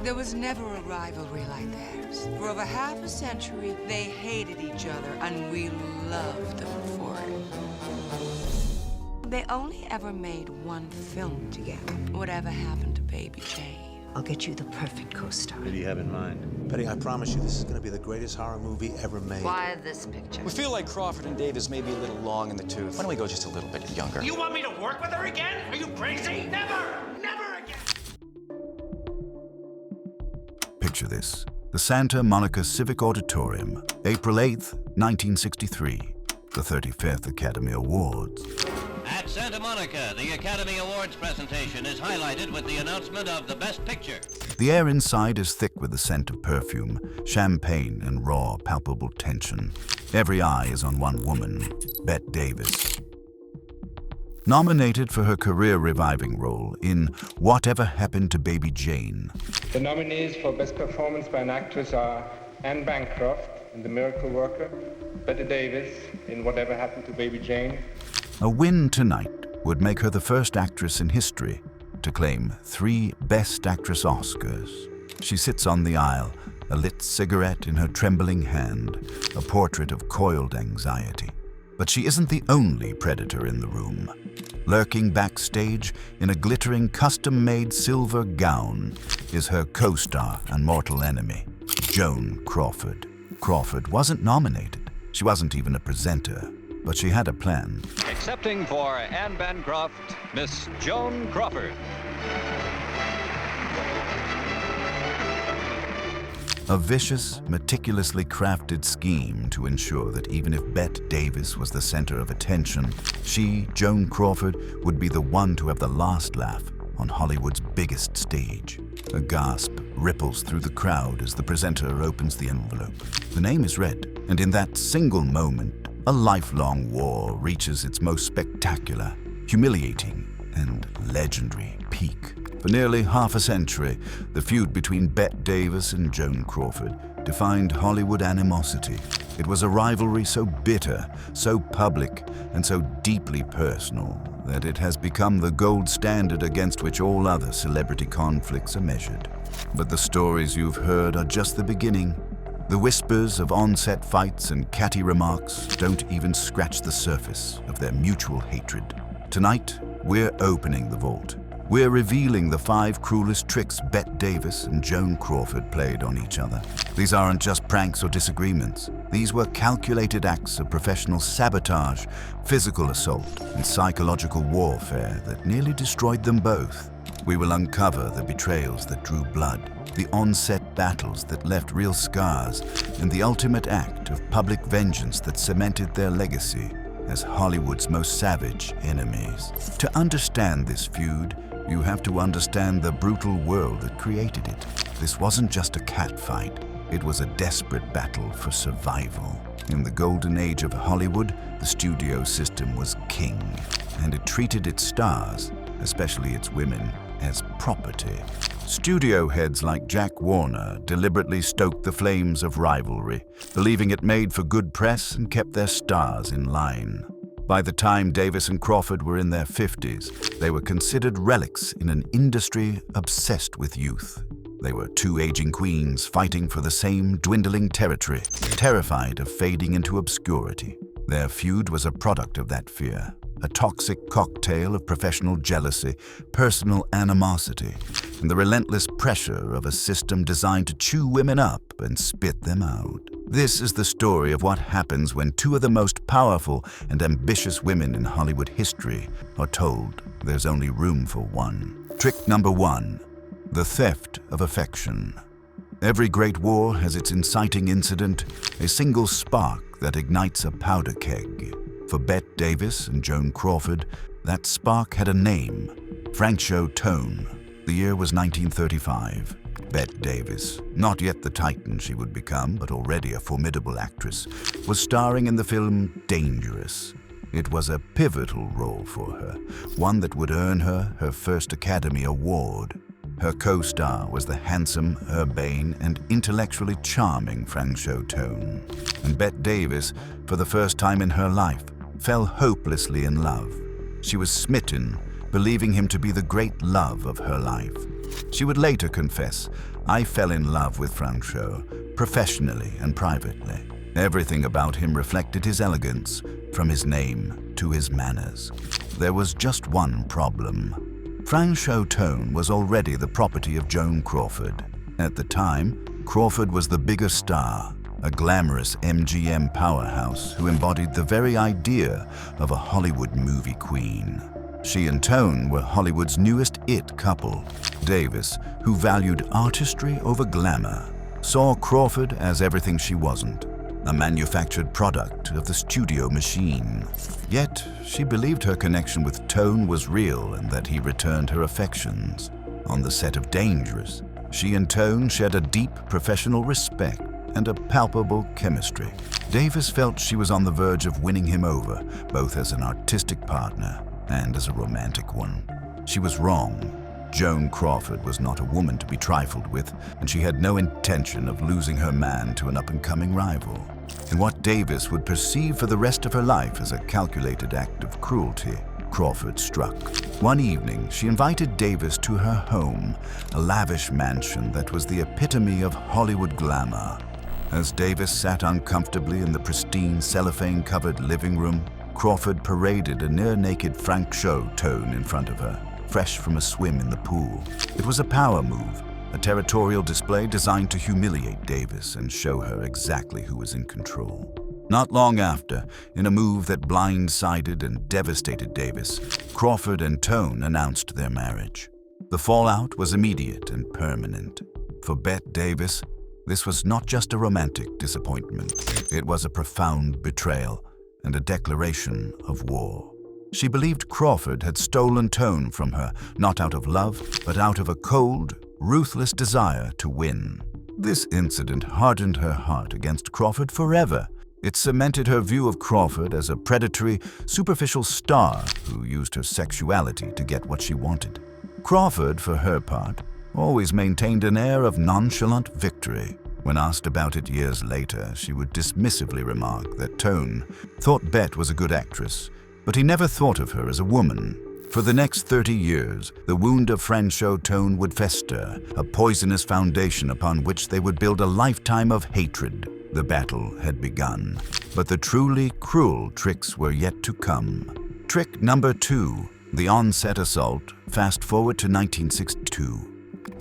There was never a rivalry like theirs. For over half a century, they hated each other, and we loved them for it. They only ever made one film together. Whatever happened to Baby Jane? I'll get you the perfect co-star. What do you have in mind? Betty, I promise you, this is gonna be the greatest horror movie ever made. Why this picture? We feel like Crawford and Davis may be a little long in the tooth. Why don't we go just a little bit younger? You want me to work with her again? Are you crazy? Never! Never again! Picture this. The Santa Monica Civic Auditorium, April 8th, 1963. The 35th Academy Awards. At Santa Monica, the Academy Awards presentation is highlighted with the announcement of the Best Picture. The air inside is thick with the scent of perfume, champagne, and raw, palpable tension. Every eye is on one woman, Bette Davis. Nominated for her career-reviving role in Whatever Happened to Baby Jane. The nominees for Best Performance by an Actress are Anne Bancroft in The Miracle Worker, Bette Davis in Whatever Happened to Baby Jane. A win tonight would make her the first actress in history to claim 3 Best Actress Oscars. She sits on the aisle, a lit cigarette in her trembling hand, a portrait of coiled anxiety. But she isn't the only predator in the room. Lurking backstage in a glittering custom-made silver gown is her co-star and mortal enemy, Joan Crawford. Crawford wasn't nominated. She wasn't even a presenter. But she had a plan. Accepting for Anne Bancroft, Miss Joan Crawford. A vicious, meticulously crafted scheme to ensure that even if Bette Davis was the center of attention, she, Joan Crawford, would be the one to have the last laugh on Hollywood's biggest stage. A gasp ripples through the crowd as the presenter opens the envelope. The name is read, and in that single moment, a lifelong war reaches its most spectacular, humiliating, and legendary peak. For nearly half a century, the feud between Bette Davis and Joan Crawford defined Hollywood animosity. It was a rivalry so bitter, so public, and so deeply personal that it has become the gold standard against which all other celebrity conflicts are measured. But the stories you've heard are just the beginning. The whispers of on-set fights and catty remarks don't even scratch the surface of their mutual hatred. Tonight, we're opening the vault. We're revealing the 5 cruelest tricks Bette Davis and Joan Crawford played on each other. These aren't just pranks or disagreements. These were calculated acts of professional sabotage, physical assault, and psychological warfare that nearly destroyed them both. We will uncover the betrayals that drew blood, the onset battles that left real scars, and the ultimate act of public vengeance that cemented their legacy as Hollywood's most savage enemies. To understand this feud, you have to understand the brutal world that created it. This wasn't just a catfight. It was a desperate battle for survival. In the golden age of Hollywood, the studio system was king, and it treated its stars, especially its women, as property. Studio heads like Jack Warner deliberately stoked the flames of rivalry, believing it made for good press and kept their stars in line. By the time Davis and Crawford were in their 50s, they were considered relics in an industry obsessed with youth. They were 2 aging queens fighting for the same dwindling territory, terrified of fading into obscurity. Their feud was a product of that fear, a toxic cocktail of professional jealousy, personal animosity, and the relentless pressure of a system designed to chew women up and spit them out. This is the story of what happens when 2 of the most powerful and ambitious women in Hollywood history are told there's only room for one. Trick number 1, the theft of affection. Every great war has its inciting incident, a single spark that ignites a powder keg. For Bette Davis and Joan Crawford, that spark had a name, Franchot Tone. The year was 1935. Bette Davis, not yet the titan she would become, but already a formidable actress, was starring in the film Dangerous. It was a pivotal role for her, one that would earn her her first Academy Award. Her co-star was the handsome, urbane, and intellectually charming Franchot Tone. And Bette Davis, for the first time in her life, fell hopelessly in love. She was smitten, believing him to be the great love of her life. She would later confess, "I fell in love with Franchot, professionally and privately. Everything about him reflected his elegance, from his name to his manners. There was just one problem. Franchot Tone was already the property of Joan Crawford. At the time, Crawford was the bigger star, a glamorous MGM powerhouse who embodied the very idea of a Hollywood movie queen. She and Tone were Hollywood's newest it couple. Davis, who valued artistry over glamour, saw Crawford as everything she wasn't, a manufactured product of the studio machine. Yet, she believed her connection with Tone was real and that he returned her affections. On the set of Dangerous, she and Tone shared a deep professional respect and a palpable chemistry. Davis felt she was on the verge of winning him over, both as an artistic partner and as a romantic one. She was wrong. Joan Crawford was not a woman to be trifled with, and she had no intention of losing her man to an up-and-coming rival. In what Davis would perceive for the rest of her life as a calculated act of cruelty, Crawford struck. One evening, she invited Davis to her home, a lavish mansion that was the epitome of Hollywood glamour. As Davis sat uncomfortably in the pristine cellophane-covered living room, Crawford paraded a near-naked Franchot Tone in front of her, fresh from a swim in the pool. It was a power move, a territorial display designed to humiliate Davis and show her exactly who was in control. Not long after, in a move that blindsided and devastated Davis, Crawford and Tone announced their marriage. The fallout was immediate and permanent. For Bette Davis, this was not just a romantic disappointment. It was a profound betrayal and a declaration of war. She believed Crawford had stolen Tone from her, not out of love, but out of a cold, ruthless desire to win. This incident hardened her heart against Crawford forever. It cemented her view of Crawford as a predatory, superficial star who used her sexuality to get what she wanted. Crawford, for her part, always maintained an air of nonchalant victory. When asked about it years later, she would dismissively remark that Tone thought Bette was a good actress, but he never thought of her as a woman. For the next 30 years, the wound of Franchot Tone would fester, a poisonous foundation upon which they would build a lifetime of hatred. The battle had begun, but the truly cruel tricks were yet to come. Trick number 2, the onset assault, fast forward to 1962.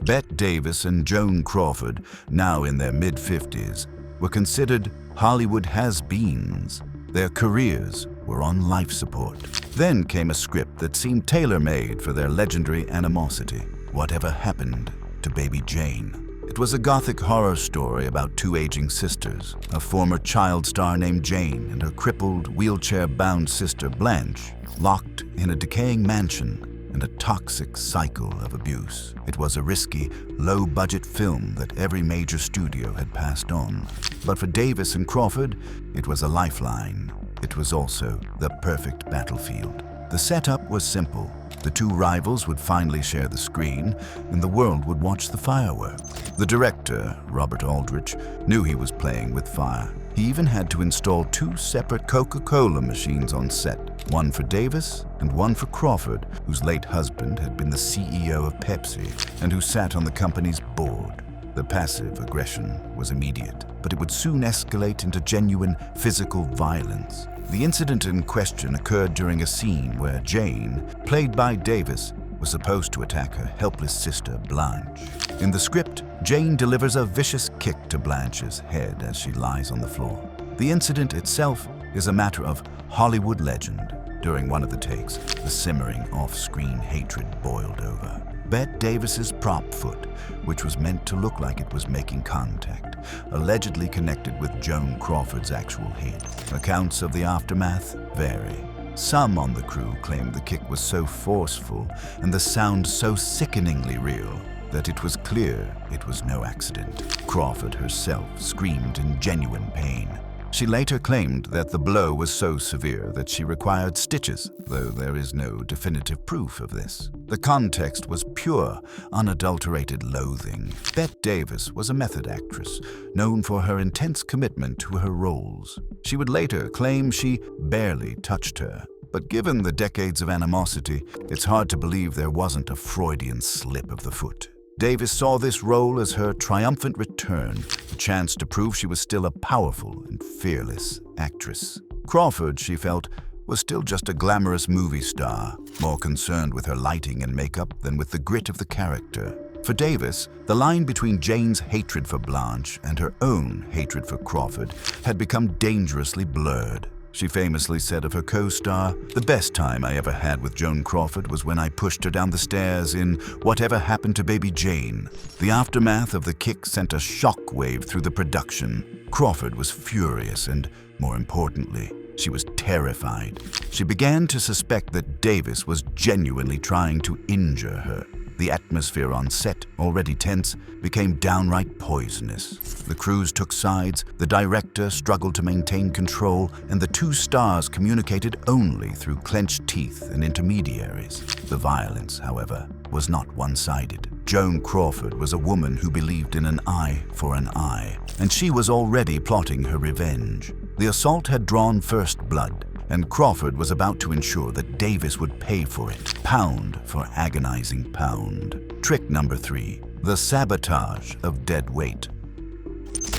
Bette Davis and Joan Crawford, now in their mid-50s, were considered Hollywood has-beens. Their careers were on life support. Then came a script that seemed tailor-made for their legendary animosity. Whatever happened to Baby Jane? It was a gothic horror story about two aging sisters, a former child star named Jane and her crippled, wheelchair-bound sister Blanche, locked in a decaying mansion and a toxic cycle of abuse. It was a risky, low-budget film that every major studio had passed on. But for Davis and Crawford, it was a lifeline. It was also the perfect battlefield. The setup was simple. The two rivals would finally share the screen, and the world would watch the fireworks. The director, Robert Aldrich, knew he was playing with fire. He even had to install 2 separate Coca-Cola machines on set, one for Davis and one for Crawford, whose late husband had been the CEO of Pepsi and who sat on the company's board. The passive aggression was immediate, but it would soon escalate into genuine physical violence. The incident in question occurred during a scene where Jane, played by Davis, was supposed to attack her helpless sister Blanche. In the script, Jane delivers a vicious kick to Blanche's head as she lies on the floor. The incident itself is a matter of Hollywood legend. During one of the takes, the simmering off-screen hatred boiled over. Bette Davis's prop foot, which was meant to look like it was making contact, allegedly connected with Joan Crawford's actual head. Accounts of the aftermath vary. Some on the crew claimed the kick was so forceful and the sound so sickeningly real that it was clear it was no accident. Crawford herself screamed in genuine pain. She later claimed that the blow was so severe that she required stitches, though there is no definitive proof of this. The context was pure, unadulterated loathing. Bette Davis was a method actress, known for her intense commitment to her roles. She would later claim she barely touched her. But given the decades of animosity, it's hard to believe there wasn't a Freudian slip of the foot. Davis saw this role as her triumphant return, a chance to prove she was still a powerful and fearless actress. Crawford, she felt, was still just a glamorous movie star, more concerned with her lighting and makeup than with the grit of the character. For Davis, the line between Jane's hatred for Blanche and her own hatred for Crawford had become dangerously blurred. She famously said of her co-star, "The best time I ever had with Joan Crawford was when I pushed her down the stairs in Whatever Happened to Baby Jane." The aftermath of the kick sent a shockwave through the production. Crawford was furious and, more importantly, she was terrified. She began to suspect that Davis was genuinely trying to injure her. The atmosphere on set, already tense, became downright poisonous. The crews took sides, the director struggled to maintain control, and the two stars communicated only through clenched teeth and intermediaries. The violence, however, was not one-sided. Joan Crawford was a woman who believed in an eye for an eye, and she was already plotting her revenge. The assault had drawn first blood, and Crawford was about to ensure that Davis would pay for it, pound for agonizing pound. Trick number 3, the sabotage of dead weight.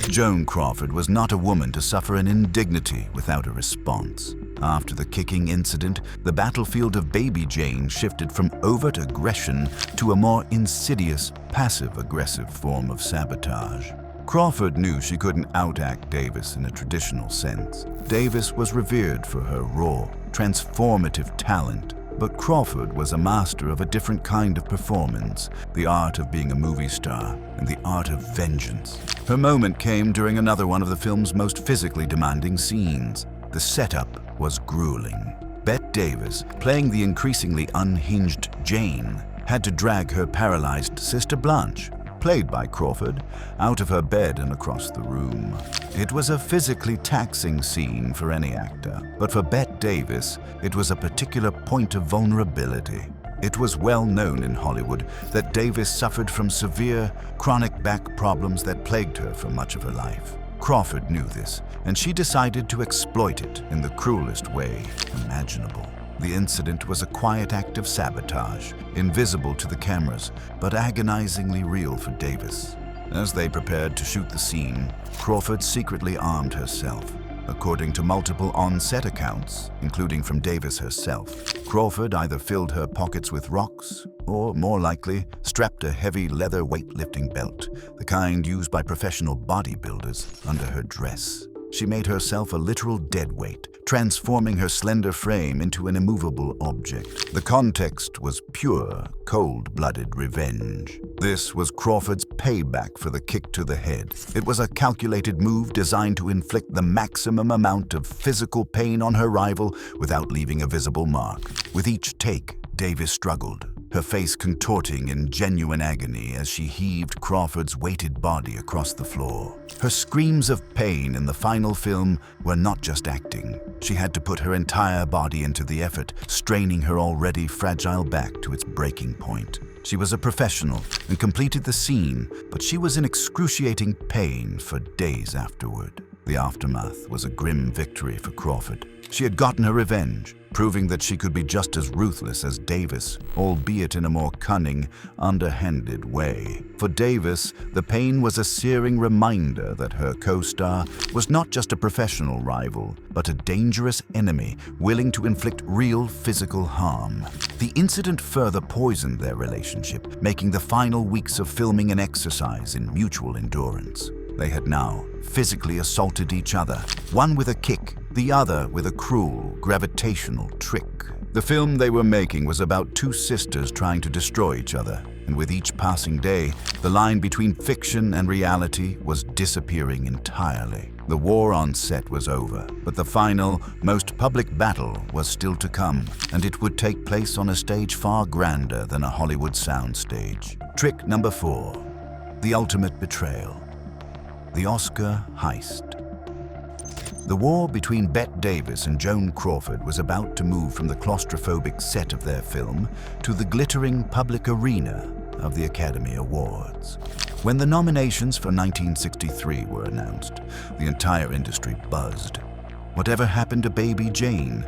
Joan Crawford was not a woman to suffer an indignity without a response. After the kicking incident, the battlefield of Baby Jane shifted from overt aggression to a more insidious, passive-aggressive form of sabotage. Crawford knew she couldn't outact Davis in a traditional sense. Davis was revered for her raw, transformative talent, but Crawford was a master of a different kind of performance, the art of being a movie star and the art of vengeance. Her moment came during another one of the film's most physically demanding scenes. The setup was grueling. Bette Davis, playing the increasingly unhinged Jane, had to drag her paralyzed sister Blanche, played by Crawford, out of her bed and across the room. It was a physically taxing scene for any actor, but for Bette Davis, it was a particular point of vulnerability. It was well known in Hollywood that Davis suffered from severe, chronic back problems that plagued her for much of her life. Crawford knew this, and she decided to exploit it in the cruelest way imaginable. The incident was a quiet act of sabotage, invisible to the cameras, but agonizingly real for Davis. As they prepared to shoot the scene, Crawford secretly armed herself. According to multiple on-set accounts, including from Davis herself, Crawford either filled her pockets with rocks or, more likely, strapped a heavy leather weightlifting belt, the kind used by professional bodybuilders, under her dress. She made herself a literal deadweight, transforming her slender frame into an immovable object. The context was pure, cold-blooded revenge. This was Crawford's payback for the kick to the head. It was a calculated move designed to inflict the maximum amount of physical pain on her rival without leaving a visible mark. With each take, Davis struggled, her face contorting in genuine agony as she heaved Crawford's weighted body across the floor. Her screams of pain in the final film were not just acting. She had to put her entire body into the effort, straining her already fragile back to its breaking point. She was a professional and completed the scene, but she was in excruciating pain for days afterward. The aftermath was a grim victory for Crawford. She had gotten her revenge, proving that she could be just as ruthless as Davis, albeit in a more cunning, underhanded way. For Davis, the pain was a searing reminder that her co-star was not just a professional rival, but a dangerous enemy willing to inflict real physical harm. The incident further poisoned their relationship, making the final weeks of filming an exercise in mutual endurance. They had now physically assaulted each other, one with a kick, the other with a cruel, gravitational trick. The film they were making was about two sisters trying to destroy each other, and with each passing day, the line between fiction and reality was disappearing entirely. The war on set was over, but the final, most public battle was still to come, and it would take place on a stage far grander than a Hollywood soundstage. Trick number 4, the ultimate betrayal. The Oscar heist. The war between Bette Davis and Joan Crawford was about to move from the claustrophobic set of their film to the glittering public arena of the Academy Awards. When the nominations for 1963 were announced, the entire industry buzzed. Whatever Happened to Baby Jane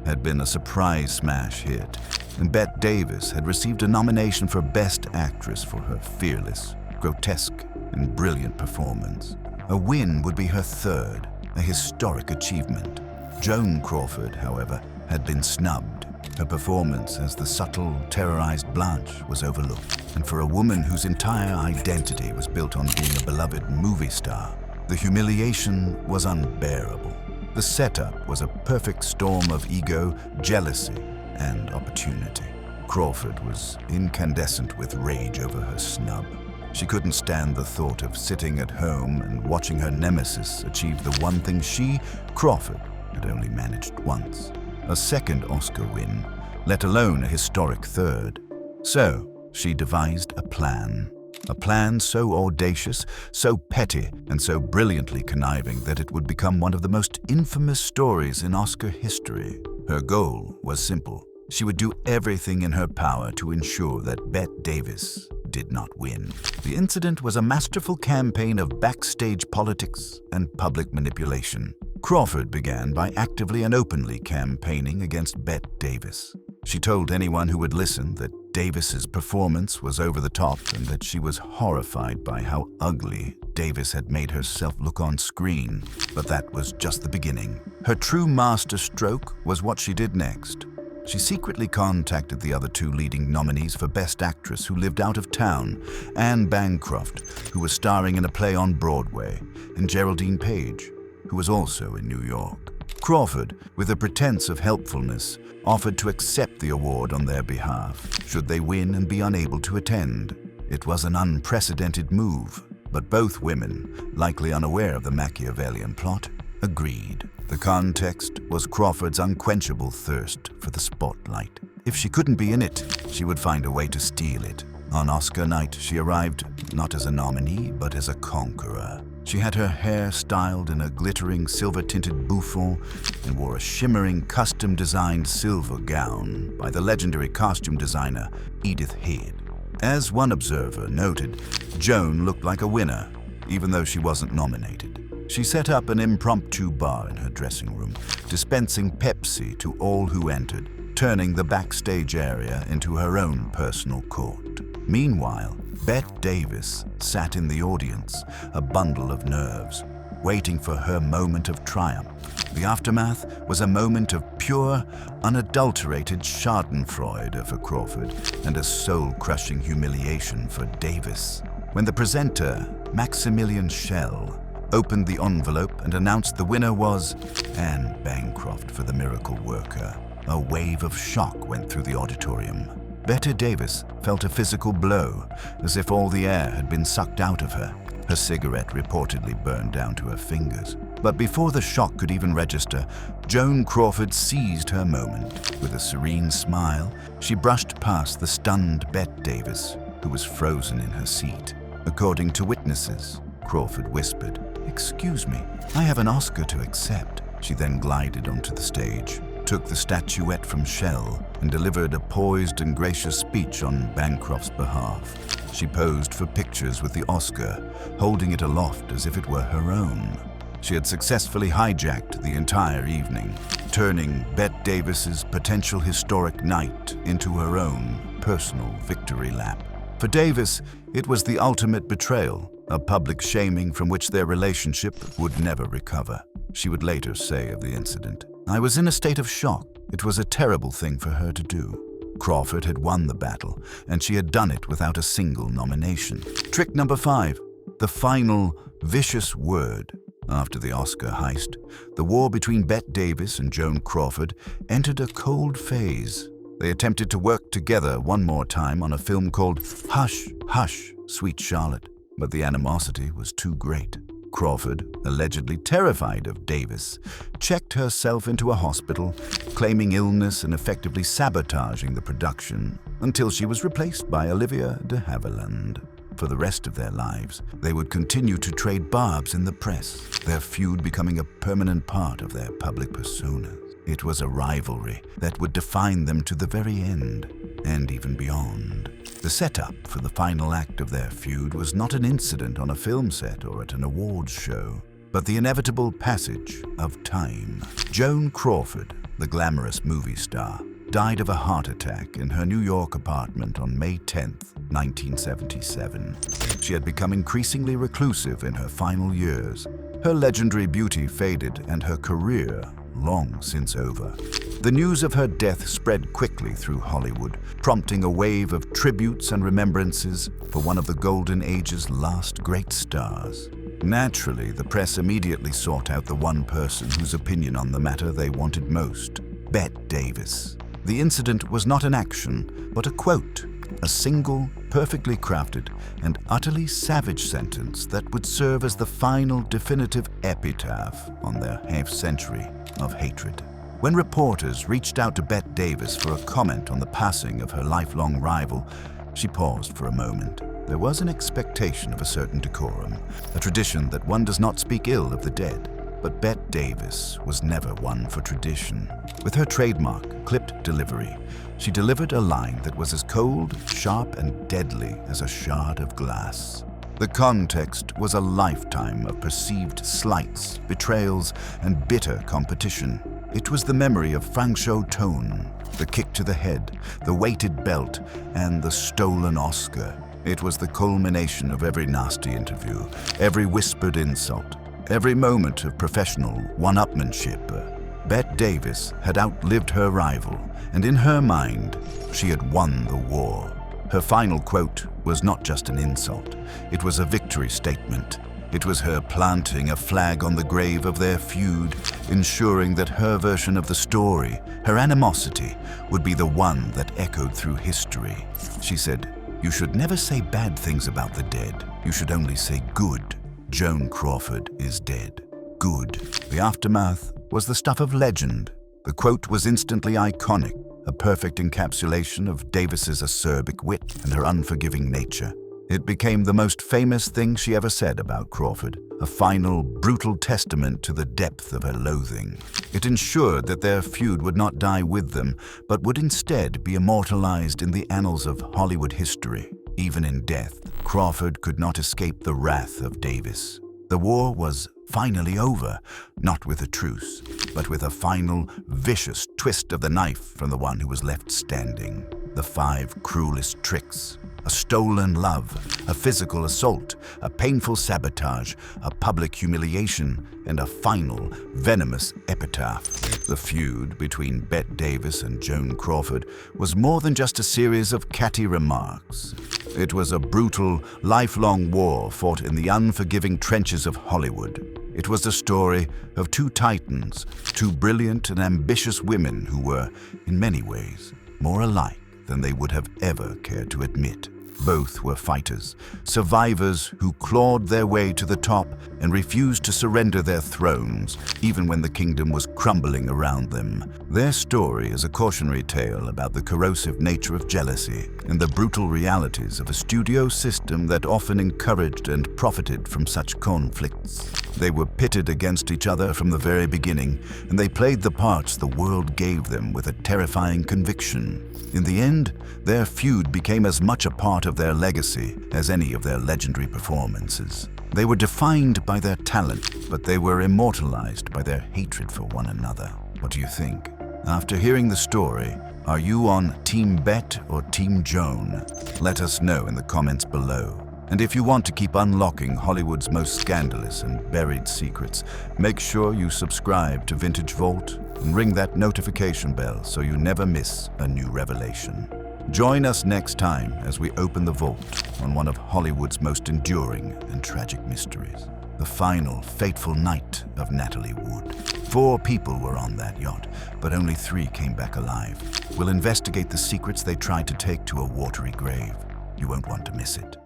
had been a surprise smash hit, and Bette Davis had received a nomination for Best Actress for her fearless, grotesque, and brilliant performance. A win would be her third, a historic achievement. Joan Crawford, however, had been snubbed. Her performance as the subtle, terrorized Blanche was overlooked, and for a woman whose entire identity was built on being a beloved movie star, the humiliation was unbearable. The setup was a perfect storm of ego, jealousy, and opportunity. Crawford was incandescent with rage over her snub. She couldn't stand the thought of sitting at home and watching her nemesis achieve the one thing she, Crawford, had only managed once. A second Oscar win, let alone a historic third. So, she devised a plan. A plan so audacious, so petty, and so brilliantly conniving that it would become one of the most infamous stories in Oscar history. Her goal was simple. She would do everything in her power to ensure that Bette Davis did not win. The incident was a masterful campaign of backstage politics and public manipulation. Crawford began by actively and openly campaigning against Bette Davis. She told anyone who would listen that Davis's performance was over the top and that she was horrified by how ugly Davis had made herself look on screen. But that was just the beginning. Her true master stroke was what she did next. She secretly contacted the other two leading nominees for Best Actress who lived out of town, Anne Bancroft, who was starring in a play on Broadway, and Geraldine Page, who was also in New York. Crawford, with a pretense of helpfulness, offered to accept the award on their behalf, should they win and be unable to attend. It was an unprecedented move, but both women, likely unaware of the Machiavellian plot, agreed. The context was Crawford's unquenchable thirst for the spotlight. If she couldn't be in it, she would find a way to steal it. On Oscar night, she arrived not as a nominee, but as a conqueror. She had her hair styled in a glittering silver-tinted bouffant and wore a shimmering, custom-designed silver gown by the legendary costume designer Edith Head. As one observer noted, Joan looked like a winner, even though she wasn't nominated. She set up an impromptu bar in her dressing room, dispensing Pepsi to all who entered, turning the backstage area into her own personal court. Meanwhile, Bette Davis sat in the audience, a bundle of nerves, waiting for her moment of triumph. The aftermath was a moment of pure, unadulterated schadenfreude for Crawford and a soul-crushing humiliation for Davis. When the presenter, Maximilian Schell, opened the envelope and announced the winner was Anne Bancroft for The Miracle Worker, a wave of shock went through the auditorium. Bette Davis felt a physical blow, as if all the air had been sucked out of her. Her cigarette reportedly burned down to her fingers. But before the shock could even register, Joan Crawford seized her moment. With a serene smile, she brushed past the stunned Bette Davis, who was frozen in her seat. According to witnesses, Crawford whispered, "Excuse me, I have an Oscar to accept." She then glided onto the stage, took the statuette from Schell, and delivered a poised and gracious speech on Bancroft's behalf. She posed for pictures with the Oscar, holding it aloft as if it were her own. She had successfully hijacked the entire evening, turning Bette Davis's potential historic night into her own personal victory lap. For Davis, it was the ultimate betrayal, a public shaming from which their relationship would never recover. She would later say of the incident, "I was in a state of shock. It was a terrible thing for her to do." Crawford had won the battle, and she had done it without a single nomination. Trick number 5, the final vicious word. After the Oscar heist, the war between Bette Davis and Joan Crawford entered a cold phase. They attempted to work together one more time on a film called Hush, Hush, Sweet Charlotte, but the animosity was too great. Crawford, allegedly terrified of Davis, checked herself into a hospital, claiming illness and effectively sabotaging the production until she was replaced by Olivia de Havilland. For the rest of their lives, they would continue to trade barbs in the press, their feud becoming a permanent part of their public persona. It was a rivalry that would define them to the very end, and even beyond. The setup for the final act of their feud was not an incident on a film set or at an awards show, but the inevitable passage of time. Joan Crawford, the glamorous movie star, died of a heart attack in her New York apartment on May 10, 1977. She had become increasingly reclusive in her final years. Her legendary beauty faded and her career long since over. The news of her death spread quickly through Hollywood, prompting a wave of tributes and remembrances for one of the Golden Age's last great stars. Naturally, the press immediately sought out the one person whose opinion on the matter they wanted most, Bette Davis. The incident was not an action, but a quote, a single, perfectly crafted, and utterly savage sentence that would serve as the final definitive epitaph on their half-century of hatred. When reporters reached out to Bette Davis for a comment on the passing of her lifelong rival, she paused for a moment. There was an expectation of a certain decorum, a tradition that one does not speak ill of the dead. But Bette Davis was never one for tradition. With her trademark, clipped delivery, she delivered a line that was as cold, sharp, and deadly as a shard of glass. The context was a lifetime of perceived slights, betrayals, and bitter competition. It was the memory of Franchot tone, the kick to the head, the weighted belt, and the stolen Oscar. It was the culmination of every nasty interview, every whispered insult, every moment of professional one-upmanship. Bette Davis had outlived her rival, and in her mind, she had won the war. Her final quote was not just an insult. It was a victory statement. It was her planting a flag on the grave of their feud, ensuring that her version of the story, her animosity, would be the one that echoed through history. She said, "You should never say bad things about the dead. You should only say good. Joan Crawford is dead. Good." The aftermath was the stuff of legend. The quote was instantly iconic, a perfect encapsulation of Davis's acerbic wit and her unforgiving nature. It became the most famous thing she ever said about Crawford, a final, brutal testament to the depth of her loathing. It ensured that their feud would not die with them, but would instead be immortalized in the annals of Hollywood history. Even in death, Crawford could not escape the wrath of Davis. The war was finally over, not with a truce, but with a final, vicious twist of the knife from the one who was left standing. The 5 cruelest tricks: a stolen love, a physical assault, a painful sabotage, a public humiliation, and a final, venomous epitaph. The feud between Bette Davis and Joan Crawford was more than just a series of catty remarks. It was a brutal, lifelong war fought in the unforgiving trenches of Hollywood. It was the story of 2 titans, 2 brilliant and ambitious women who were, in many ways, more alike than they would have ever cared to admit. Both were fighters, survivors who clawed their way to the top and refused to surrender their thrones, even when the kingdom was crumbling around them. Their story is a cautionary tale about the corrosive nature of jealousy and the brutal realities of a studio system that often encouraged and profited from such conflicts. They were pitted against each other from the very beginning, and they played the parts the world gave them with a terrifying conviction. In the end, their feud became as much a part of their legacy as any of their legendary performances. They were defined by their talent, but they were immortalized by their hatred for one another. What do you think? After hearing the story, are you on Team Bette or Team Joan? Let us know in the comments below. And if you want to keep unlocking Hollywood's most scandalous and buried secrets, make sure you subscribe to Vintage Vault and ring that notification bell so you never miss a new revelation. Join us next time as we open the vault on one of Hollywood's most enduring and tragic mysteries, the final fateful night of Natalie Wood. 4 people were on that yacht, but only 3 came back alive. We'll investigate the secrets they tried to take to a watery grave. You won't want to miss it.